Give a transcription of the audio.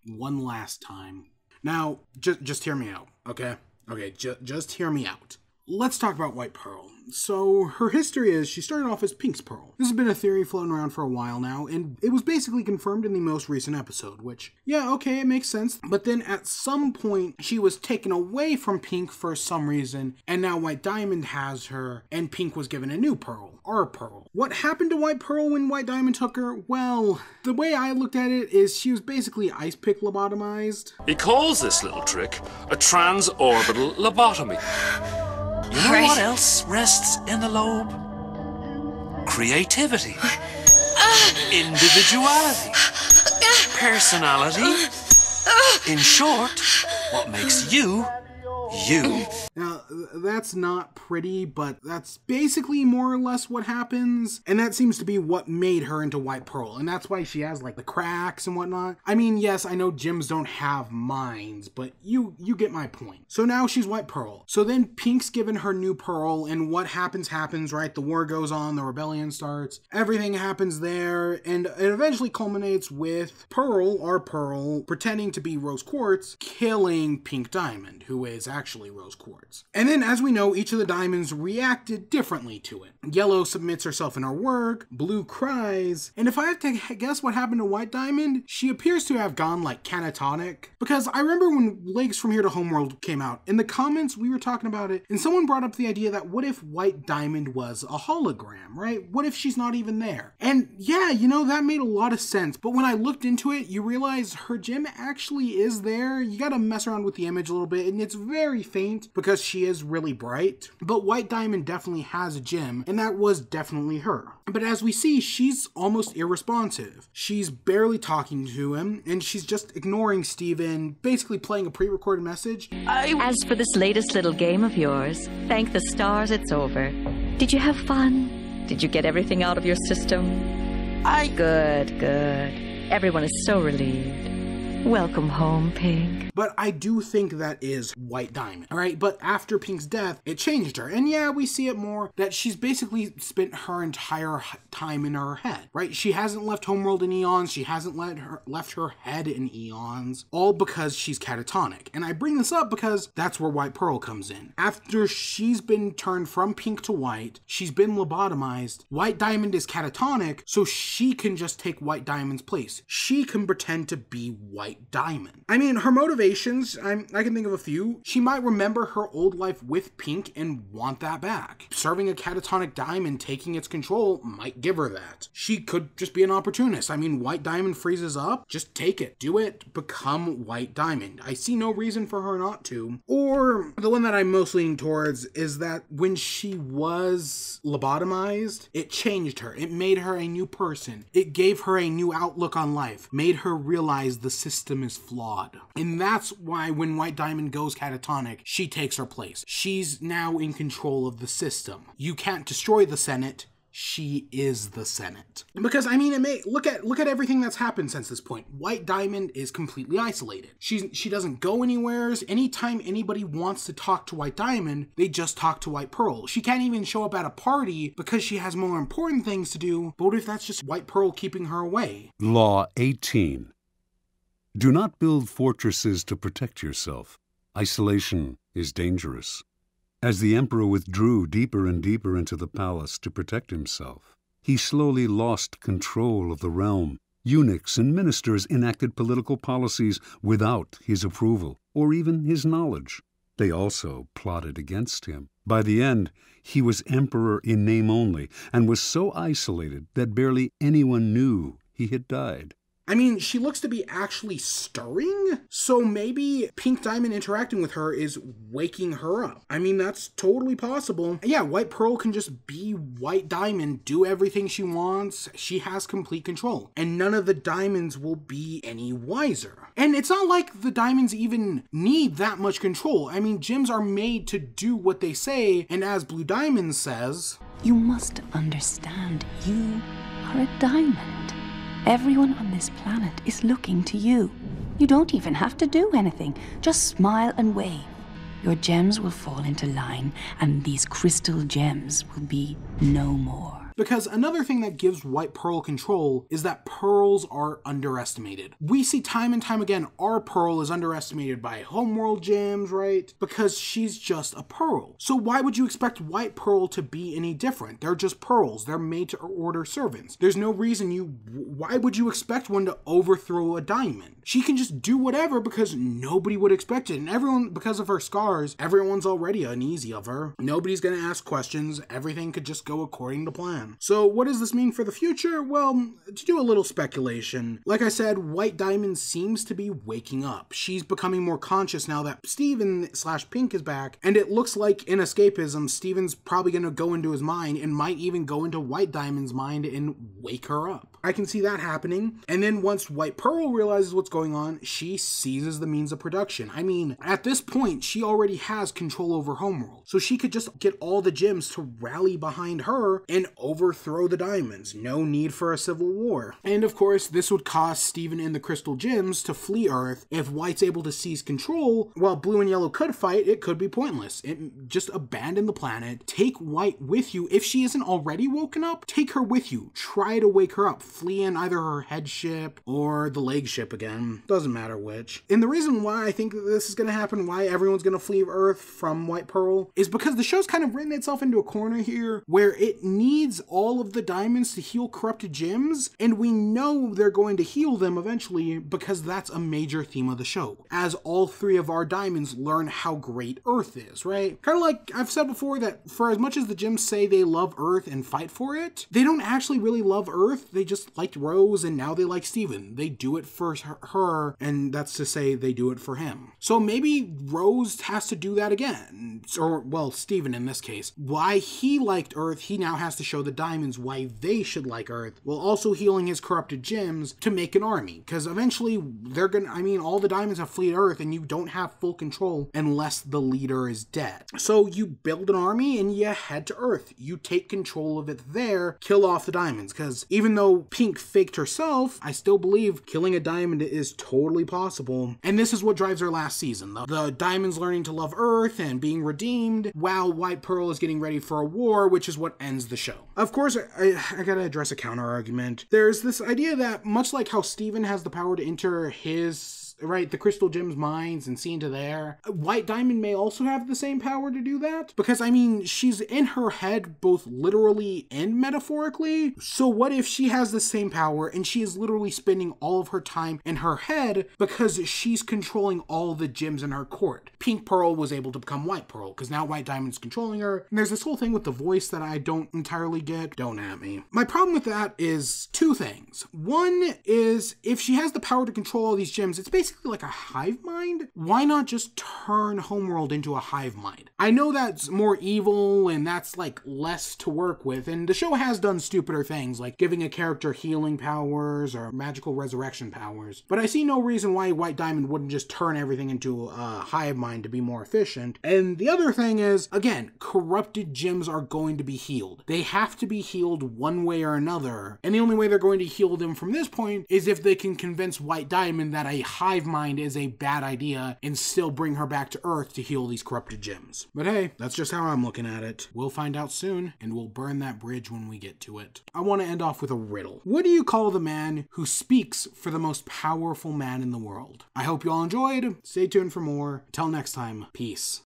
one last time. Now, just hear me out, okay? Okay, just hear me out. Let's talk about White Pearl. So, her history is she started off as Pink's Pearl. This has been a theory floating around for a while now, and it was basically confirmed in the most recent episode, which, yeah, okay, it makes sense. But then at some point, she was taken away from Pink for some reason, and now White Diamond has her, and Pink was given a new Pearl, our Pearl. What happened to White Pearl when White Diamond took her? Well, the way I looked at it is she was basically ice pick lobotomized. He calls this little trick a transorbital lobotomy. You know what else rests in the lobe? Creativity, individuality, personality. In short, what makes you, you. Now, that's not pretty, but that's basically more or less what happens, and that seems to be what made her into White Pearl, and that's why she has, like, the cracks and whatnot. I mean, yes, I know gems don't have minds, but you get my point. So now she's White Pearl. So then Pink's given her new Pearl, and what happens, right? The war goes on, the rebellion starts, everything happens there, and it eventually culminates with Pearl, our Pearl, pretending to be Rose Quartz, killing Pink Diamond, who is actually Rose Quartz. And then, as we know, each of the diamonds reacted differently to it. Yellow submits herself in her work, Blue cries, and if I have to guess what happened to White Diamond, she appears to have gone, like, catatonic. Because I remember when Legs from Here to Homeworld came out, in the comments we were talking about it, and someone brought up the idea that what if White Diamond was a hologram, right? What if she's not even there? And yeah, you know, that made a lot of sense, but when I looked into it, you realize her gem actually is there. You gotta mess around with the image a little bit, and it's very faint because she is really bright, but White Diamond definitely has a gem, and that was definitely her. But as we see, she's almost irresponsive. She's barely talking to him, and she's just ignoring Steven, basically playing a pre-recorded message. As for this latest little game of yours, thank the stars it's over. Did you have fun? Did you get everything out of your system? Good. Everyone is so relieved. Welcome home, Pink. But I do think that is White Diamond, alright? But after Pink's death, it changed her. And yeah, we see it more that she's basically spent her entire time in her head, right? She hasn't left Homeworld in eons. She hasn't left her head in eons, all because she's catatonic. And I bring this up because that's where White Pearl comes in. After she's been turned from Pink to White, she's been lobotomized. White Diamond is catatonic, so she can just take White Diamond's place. She can pretend to be White Diamond. I mean, her motivations, I can think of a few. She might remember her old life with Pink and want that back. Serving a catatonic diamond, taking its control, might give her that. She could just be an opportunist. I mean, White Diamond freezes up, just take it. Do it, become White Diamond. I see no reason for her not to. Or, the one that I'm most leaning towards is that when she was lobotomized, it changed her. It made her a new person. It gave her a new outlook on life, made her realize the system is flawed. And that's why when White Diamond goes catatonic, she takes her place. She's now in control of the system. You can't destroy the Senate. She is the Senate. Because, I mean, look at everything that's happened since this point. White Diamond is completely isolated. She doesn't go anywhere. Anytime anybody wants to talk to White Diamond, they just talk to White Pearl. She can't even show up at a party because she has more important things to do. But what if that's just White Pearl keeping her away? Law 18. Do not build fortresses to protect yourself. Isolation is dangerous. As the emperor withdrew deeper and deeper into the palace to protect himself, he slowly lost control of the realm. Eunuchs and ministers enacted political policies without his approval or even his knowledge. They also plotted against him. By the end, he was emperor in name only and was so isolated that barely anyone knew he had died. I mean, she looks to be actually stirring, so maybe Pink Diamond interacting with her is waking her up. I mean, that's totally possible. Yeah, White Pearl can just be White Diamond, do everything she wants. She has complete control, and none of the diamonds will be any wiser. And it's not like the diamonds even need that much control. I mean, gems are made to do what they say, and as Blue Diamond says, "You must understand, you are a diamond. Everyone on this planet is looking to you. You don't even have to do anything. Just smile and wave. Your gems will fall into line, and these crystal gems will be no more." Because another thing that gives White Pearl control is that pearls are underestimated. We see time and time again, our Pearl is underestimated by Homeworld gems, right? Because she's just a pearl. So why would you expect White Pearl to be any different? They're just pearls. They're made to order servants. There's no reason why would you expect one to overthrow a diamond? She can just do whatever because nobody would expect it. And everyone, because of her scars, everyone's already uneasy of her. Nobody's gonna ask questions. Everything could just go according to plan. So what does this mean for the future? Well, to do a little speculation, like I said, White Diamond seems to be waking up. She's becoming more conscious now that Steven/Pink is back, and it looks like in escapism, Steven's probably gonna go into his mind and might even go into White Diamond's mind and wake her up. I can see that happening. And then once White Pearl realizes what's going on, she seizes the means of production. I mean, at this point, she already has control over Homeworld. So she could just get all the gems to rally behind her and overthrow the diamonds. No need for a civil war. And of course, this would cause Steven and the Crystal Gems to flee Earth. If White's able to seize control, while Blue and Yellow could fight, it could be pointless. Just abandon the planet. Take White with you. If she isn't already woken up, take her with you. Try to wake her up. Flee in either her head ship or the leg ship again. Doesn't matter which. And the reason why I think that this is going to happen, why everyone's going to flee Earth from White Pearl, is because the show's kind of written itself into a corner here where it needs all of the diamonds to heal corrupted gems, and we know they're going to heal them eventually because that's a major theme of the show, as all three of our diamonds learn how great Earth is, right? Kind of like I've said before, that for as much as the gems say they love Earth and fight for it, they don't actually really love Earth. They just liked Rose and now they like Steven. They do it for her, and that's to say they do it for him. So maybe Rose has to do that again. Or, well, Steven in this case. Why he liked Earth, he now has to show the diamonds why they should like Earth, while also healing his corrupted gems to make an army. Because eventually they're gonna, I mean, all the diamonds have fled Earth and you don't have full control unless the leader is dead. So you build an army and you head to Earth. You take control of it there, kill off the diamonds. Because even though Pink faked herself, I still believe killing a diamond is totally possible. And this is what drives our last season. The diamonds learning to love Earth and being redeemed, while White Pearl is getting ready for a war, which is what ends the show. Of course, I gotta address a counter argument. There's this idea that much like how Steven has the power to enter the Crystal Gem's minds and see into there, White Diamond may also have the same power to do that. Because, I mean, she's in her head both literally and metaphorically. So what if she has the same power and she is literally spending all of her time in her head because she's controlling all the gems in her court? Pink Pearl was able to become White Pearl because now White Diamond's controlling her. And there's this whole thing with the voice that I don't entirely get. Don't at me. My problem with that is two things. One is, if she has the power to control all these gems, it's basically like a hive mind. Why not just turn Homeworld into a hive mind? I know that's more evil and that's like less to work with, and the show has done stupider things like giving a character healing powers or magical resurrection powers, but I see no reason why White Diamond wouldn't just turn everything into a hive mind to be more efficient. And the other thing is, again, corrupted gems are going to be healed. They have to be healed one way or another, and the only way they're going to heal them from this point is if they can convince White Diamond that a hive mind is a bad idea and still bring her back to Earth to heal these corrupted gems. But hey, that's just how I'm looking at it. We'll find out soon, and we'll burn that bridge when we get to it. I want to end off with a riddle. What do you call the man who speaks for the most powerful man in the world? I hope you all enjoyed. Stay tuned for more. Until next time, peace.